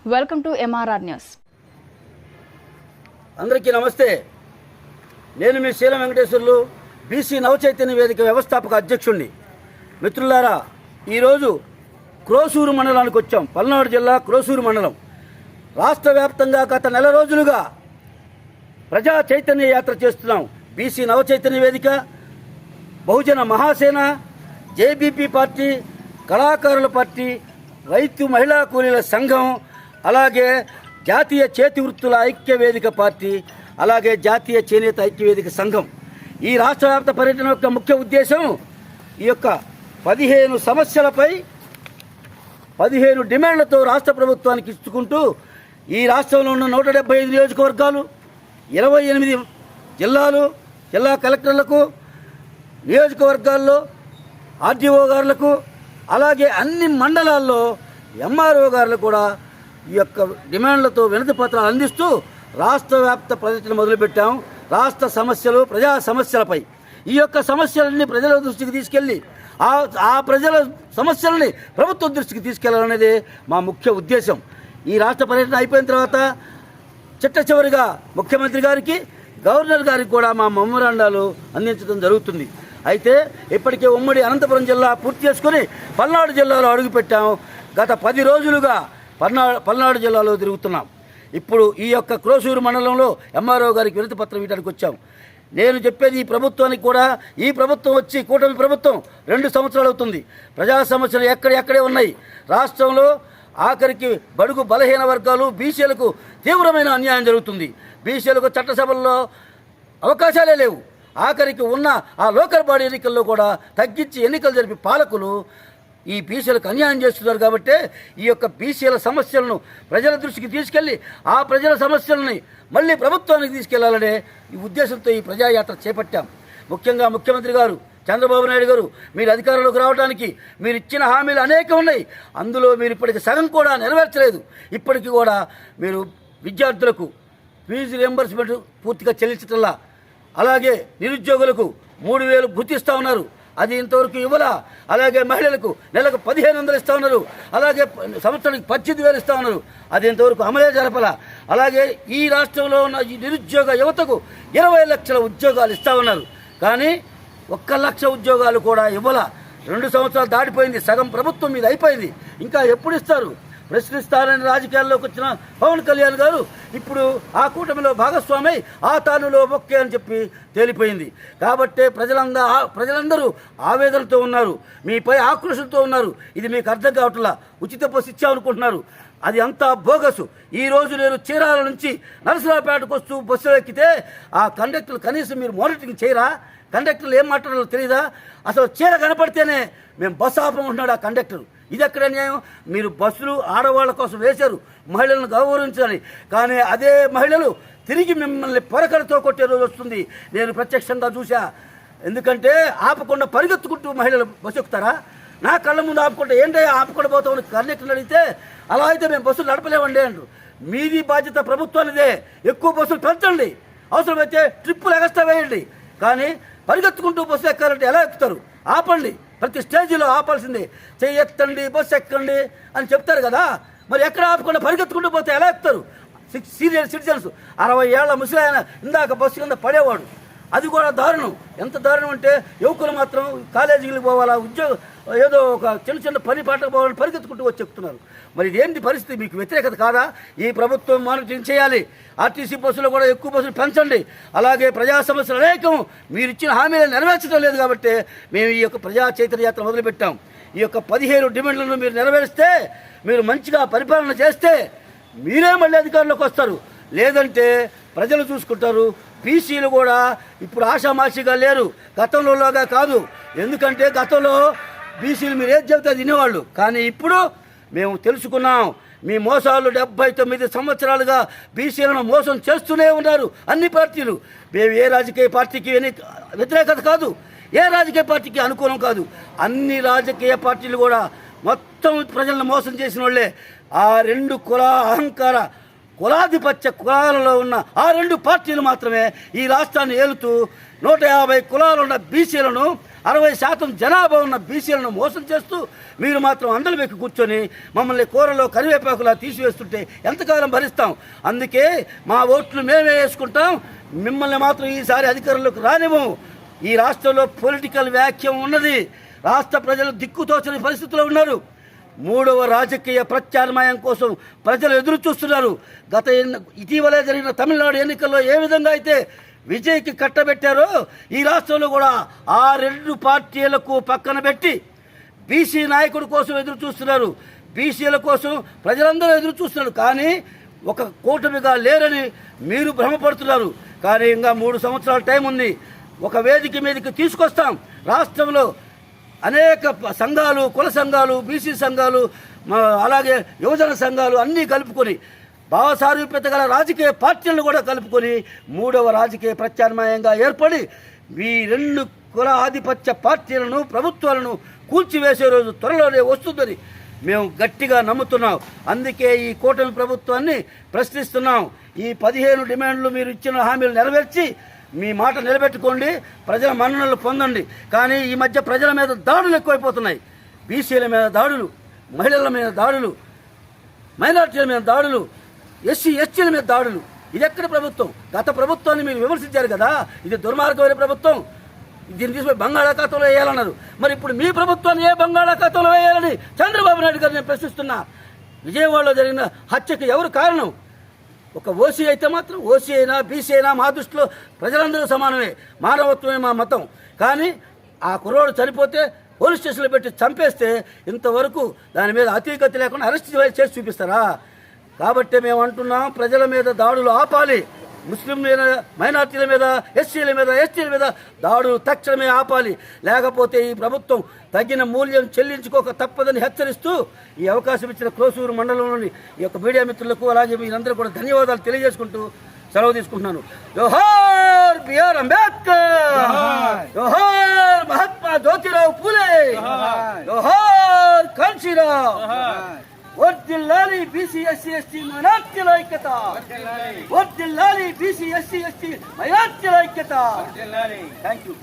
Welcome to MRR news. అందరికీ నమస్తే. నేను మీ శీలం వెంకటేశ్వర్లు, బీసీ నవచైతన్య వేదిక వ్యవస్థాపక అధ్యక్షుడిని. మిత్రులారా, ఈరోజు క్రోసూరు మండలానికి వచ్చాం. పల్నాడు జిల్లా క్రోసూరు మండలం. రాష్ట్ర వ్యాప్తంగా గత నెల రోజులుగా ప్రజా చైతన్య యాత్ర చేస్తున్నాం. బీసీ నవచైతన్య వేదిక, బహుజన మహాసేన, జేబీపీ పార్టీ, కళాకారుల పార్టీ, రైతు మహిళా కూలీల సంఘం, అలాగే జాతీయ చేతి వృత్తుల ఐక్య వేదిక పార్టీ, అలాగే జాతీయ చేనేత ఐక్య వేదిక సంఘం. ఈ రాష్ట్ర వ్యాప్త పర్యటన యొక్క ముఖ్య ఉద్దేశం ఈ యొక్క 15 సమస్యలపై 15 డిమాండ్లతో రాష్ట్ర ప్రభుత్వానికి ఇచ్చుకుంటూ ఈ రాష్ట్రంలో ఉన్న 175 నియోజకవర్గాలు, 28 జిల్లాలు, జిల్లా కలెక్టర్లకు, నియోజకవర్గాల్లో ఆర్డీఓ గారులకు, అలాగే అన్ని మండలాల్లో ఎంఆర్ఓ గారులకు కూడా ఈ యొక్క డిమాండ్లతో వినతి పత్రాలు అందిస్తూ రాష్ట్ర వ్యాప్త పర్యటన మొదలుపెట్టాం. రాష్ట్ర సమస్యలు, ప్రజా సమస్యలపై ఈ యొక్క సమస్యలన్నీ ప్రజల దృష్టికి తీసుకెళ్ళి ఆ ప్రజల సమస్యలని ప్రభుత్వం దృష్టికి తీసుకెళ్లాలనేది మా ముఖ్య ఉద్దేశం. ఈ రాష్ట్ర పర్యటన అయిపోయిన తర్వాత చిట్ట చివరిగా ముఖ్యమంత్రి గారికి, గవర్నర్ గారికి కూడా మా మెమోరాండాలు అందించడం జరుగుతుంది. అయితే ఇప్పటికే ఉమ్మడి అనంతపురం జిల్లా పూర్తి చేసుకుని పల్నాడు జిల్లాలో అడుగుపెట్టాం. గత 10 రోజులుగా పల్నాడు జిల్లాలో తిరుగుతున్నాం. ఇప్పుడు ఈ యొక్క క్రోసూరు మండలంలో ఎంఆర్ఓ గారికి వినతి పత్రం ఇవ్వడానికి వచ్చాం. నేను చెప్పేది ఈ ప్రభుత్వానికి కూడా, ఈ ప్రభుత్వం వచ్చి కూటమి ప్రభుత్వం 2 సంవత్సరాలు అవుతుంది. ప్రజా సమస్యలు ఎక్కడే ఉన్నాయి. రాష్ట్రంలో ఆఖరికి బడుగు బలహీన వర్గాలు, బీసీలకు తీవ్రమైన అన్యాయం జరుగుతుంది. బీసీలకు చట్టసభల్లో అవకాశాలే లేవు. ఆఖరికి ఉన్న ఆ లోకల్ బాడీ ఎన్నికల్లో కూడా తగ్గించి ఎన్నికలు జరిపి పాలకులు ఈ బీసీలకు అన్యాయం చేస్తున్నారు. కాబట్టి ఈ యొక్క బీసీల సమస్యలను ప్రజల దృష్టికి తీసుకెళ్లి ఆ ప్రజల సమస్యలని మళ్ళీ ప్రభుత్వానికి తీసుకెళ్లాలనే ఈ ఉద్దేశంతో ఈ ప్రజాయాత్ర చేపట్టాం. ముఖ్యంగా ముఖ్యమంత్రి గారు చంద్రబాబు నాయుడు గారు మీరు అధికారంలోకి రావడానికి మీరు ఇచ్చిన హామీలు అనేకం ఉన్నాయి. అందులో మీరు ఇప్పటికి సగం కూడా నెరవేర్చలేదు. ఇప్పటికీ కూడా మీరు విద్యార్థులకు ఫీజు రియంబర్స్మెంట్ పూర్తిగా చెల్లించటంలా, అలాగే నిరుద్యోగులకు 3,000 భృతి ఇస్తూ ఉన్నారు, అది ఇంతవరకు ఇవ్వలా. అలాగే మహిళలకు నెలకు 1,500 ఇస్తూ ఉన్నారు, అలాగే సంవత్సరానికి 18,000 ఇస్తూ ఉన్నారు, అది ఇంతవరకు అమలే జరపలా. అలాగే ఈ రాష్ట్రంలో ఉన్న ఈ నిరుద్యోగ యువతకు 20 లక్షల ఉద్యోగాలు ఇస్తూ ఉన్నారు, కానీ 1 లక్ష ఉద్యోగాలు కూడా ఇవ్వలా. 2 సంవత్సరాలు దాటిపోయింది, సగం ప్రభుత్వం మీద అయిపోయింది. ఇంకా ఎప్పుడు ఇస్తారు? ప్రశ్నిస్తారని రాజకీయాల్లోకి వచ్చిన పవన్ కళ్యాణ్ గారు ఇప్పుడు ఆ కూటమిలో భాగస్వామై ఆ తానులో మొక్కే అని చెప్పి తేలిపోయింది. కాబట్టి ప్రజలందరూ ఆవేదనతో ఉన్నారు, మీపై ఆక్రోషంతో ఉన్నారు. ఇది మీకు అర్థం కావట్లా. ఉచిత బస్సు ఇచ్చామనుకుంటున్నారు, అది అంతా బోగసు. ఈరోజు నేను చీరాల నుంచి నరసరావుపేటకు వస్తూ బస్సులో ఎక్కితే ఆ కండక్టర్లు కనీసం మీరు మానిటరింగ్ చేయరా? కండక్టర్లు ఏం మాట్లాడాలో తెలియదా? అసలు చీర కనపడితేనే మేము బస్సు ఆపమంటున్నాడు ఆ కండక్టర్. ఇది ఎక్కడ న్యాయం? మీరు బస్సులు ఆడవాళ్ళ కోసం వేశారు, మహిళలను గౌరవించాలి, కానీ అదే మహిళలు తిరిగి మిమ్మల్ని పొరకలతో కొట్టే రోజు వస్తుంది. నేను ప్రత్యక్షంగా చూసా. ఎందుకంటే ఆపకుండా పరిగెత్తుకుంటూ మహిళలు బస్సు ఎక్కుతారా? నా కళ్ళ ముందు ఆపుకుంటే ఏంటో ఆపకుండా పోతామని కండక్టర్ని అడిగితే అలా అయితే మేము బస్సులు నడపలేమండి అంటారు. మీది బాధ్యత ప్రభుత్వానిదే. ఎక్కువ బస్సులు పెంచండి, అవసరమైతే ట్రిప్పులు ఎగస్ట్రా వేయండి, కానీ పరిగెత్తుకుంటూ బస్సు ఎక్కాలంటే ఎలా ఎక్కుతారు? ఆపండి, ప్రతి స్టేజీలో ఆపాల్సిందే. చెయ్యెత్తండి, బస్సు ఎక్కండి అని చెప్తారు కదా, మరి ఎక్కడ ఆపకుండా పరిగెత్తుకుంటూ పోతే ఎలా ఎక్కుతారు? సీనియర్ సిటిజన్స్, 60 ఏళ్ల ముసలాయన ఇందాక బస్సు కింద పడేవాడు. అది కూడా దారుణం. ఎంత దారుణం అంటే యువకులు మాత్రం కాలేజీలకు పోవాలా, ఉద్యోగం ఏదో ఒక చిన్న పని పాటకు పోవాలని పరిగెత్తుకుంటూ వచ్చి చెప్తున్నారు. మరి ఇదేంటి పరిస్థితి? మీకు వ్యతిరేకత కాదా? ఈ ప్రభుత్వం మానిటరింగ్ చేయాలి. ఆర్టీసీ బస్సులో కూడా ఎక్కువ బస్సులు పెంచండి. అలాగే ప్రజా సమస్యలు అనేకం మీరు ఇచ్చిన హామీలను నెరవేర్చడం లేదు. కాబట్టి మేము ఈ యొక్క ప్రజా చైతన్య యాత్ర మొదలుపెట్టాం. ఈ యొక్క 15 డిమాండ్లను మీరు నెరవేరిస్తే, మీరు మంచిగా పరిపాలన చేస్తే మీరే మళ్ళీ అధికారంలోకి వస్తారు. లేదంటే ప్రజలు చూసుకుంటారు. బీసీలు కూడా ఇప్పుడు ఆషామాషిగా లేరు, గతంలోలాగా కాదు. ఎందుకంటే గతంలో బీసీలు మీరు ఏది చెబితే తినేవాళ్ళు, కానీ ఇప్పుడు మేము తెలుసుకున్నాం. మీ మోసాలు 79 సంవత్సరాలుగా బీసీలను మోసం చేస్తూనే ఉన్నారు అన్ని పార్టీలు. మేము ఏ రాజకీయ పార్టీకి వ్యతిరేకత కాదు, ఏ రాజకీయ పార్టీకి అనుకూలం కాదు. అన్ని రాజకీయ పార్టీలు కూడా మొత్తం ప్రజలను మోసం చేసిన వాళ్ళే. ఆ 2 కుల అహంకార కులాధిపత్య కులాలలో ఉన్న ఆ 2 పార్టీలు మాత్రమే ఈ రాష్ట్రాన్ని ఏలుతూ 150 కులాలున్న బీసీలను 60% జనాభా ఉన్న బీసీలను మోసం చేస్తూ మీరు మాత్రం అందలు వెక్కి కూర్చొని మమ్మల్ని కూరలో కరివేపాకులా తీసివేస్తుంటే ఎంతకాలం భరిస్తాం? అందుకే మా ఓట్లు మేమే వేసుకుంటాం, మిమ్మల్ని మాత్రం ఈసారి అధికారంలోకి రానివ్వం. ఈ రాష్ట్రంలో పొలిటికల్ వ్యాఖ్యం ఉన్నది. రాష్ట్ర ప్రజలు దిక్కుతోచని పరిస్థితిలో ఉన్నారు. 3వ రాజకీయ ప్రత్యామ్నాయం కోసం ప్రజలు ఎదురు చూస్తున్నారు. ఇటీవలే జరిగిన తమిళనాడు ఎన్నికల్లో ఏ విధంగా అయితే విజయ్కి కట్టబెట్టారో ఈ రాష్ట్రంలో కూడా ఆ 2 పార్టీలకు పక్కన పెట్టి బీసీ నాయకుడి కోసం ఎదురు చూస్తున్నారు. బీసీల కోసం ప్రజలందరూ ఎదురు చూస్తున్నారు. కానీ ఒక కూటమిగా లేరని మీరు భ్రమపడుతున్నారు. కానీ ఇంకా 3 సంవత్సరాల టైం ఉంది. ఒక వేదిక మీదకి తీసుకొస్తాం. రాష్ట్రంలో అనేక సంఘాలు, కుల సంఘాలు, బీసీ సంఘాలు, అలాగే యువజన సంఘాలు అన్నీ కలుపుకొని భావసారూప్యత గల రాజకీయ పార్టీలను కూడా కలుపుకొని 3వ రాజకీయ ప్రత్యామ్నాయంగా ఏర్పడి ఈ 2 కుల ఆధిపత్య పార్టీలను, ప్రభుత్వాలను కూల్చివేసే రోజు త్వరలోనే వస్తుందని మేము గట్టిగా నమ్ముతున్నాం. అందుకే ఈ కూటమి ప్రభుత్వాన్ని ప్రశ్నిస్తున్నాం. ఈ 15 డిమాండ్లు మీరు ఇచ్చిన హామీలు నెరవేర్చి మీ మాట నిలబెట్టుకోండి, ప్రజల మన్ననలు పొందండి. కానీ ఈ మధ్య ప్రజల మీద దాడులు ఎక్కువైపోతున్నాయి. బీసీల మీద దాడులు, మహిళల మీద దాడులు, మైనార్టీల మీద దాడులు, ఎస్సీ ఎస్టీల మీద దాడులు. ఇది ఎక్కడ ప్రభుత్వం? గత ప్రభుత్వాన్ని మీరు విమర్శించారు కదా, ఇది దుర్మార్గమైన ప్రభుత్వం, దీన్ని తీసుకుని బంగాళాఖాతంలో వేయాలన్నారు. మరి ఇప్పుడు మీ ప్రభుత్వాన్ని ఏ బంగాళాఖాతంలో వేయాలని చంద్రబాబు నాయుడు గారు నేను ప్రశ్నిస్తున్నా. విజయవాడలో జరిగిన హత్యకు ఎవరు కారణం? ఒక ఓసీ అయితే మాత్రం, ఓసీ అయినా బీసీ అయినా మా దృష్టిలో ప్రజలందరూ సమానమే, మానవత్వమే మా మతం. కానీ ఆ కుర్రోడు చనిపోతే పోలీస్ స్టేషన్లో పెట్టి చంపేస్తే ఇంతవరకు దాని మీద అతీగతి లేకుండా అరెస్ట్ చేసి చూపిస్తారా? కాబట్టి మేము అంటున్నాం, ప్రజల మీద దాడులు ఆపాలి. ముస్లిం మీద, మైనార్టీల మీద, ఎస్సీల మీద, ఎస్టీల మీద దాడులు తక్షణమే ఆపాలి. లేకపోతే ఈ ప్రభుత్వం తగిన మూల్యం చెల్లించుకోక తప్పదని హెచ్చరిస్తూ ఈ అవకాశం ఇచ్చిన క్రోసూరు మండలంలోని ఈ యొక్క మీడియా మిత్రులకు, అలాగే మీరందరూ కూడా ధన్యవాదాలు తెలియజేసుకుంటూ సెలవు తీసుకుంటున్నాను. జోహార్ బిఆర్ అంబేద్కర్, జోహార్ మహాత్మా జ్యోతిరావు పూలే, జోహార్ కాంశీరామ్. వర్ధిల్లాలి బీసీ ఎస్సీ ఎస్టీ మైనార్టీల ఐక్యత, వర్ధిల్లాలి బీసీ ఎస్సీ ఎస్టీ మైనార్టీల ఐక్యత. Thank you.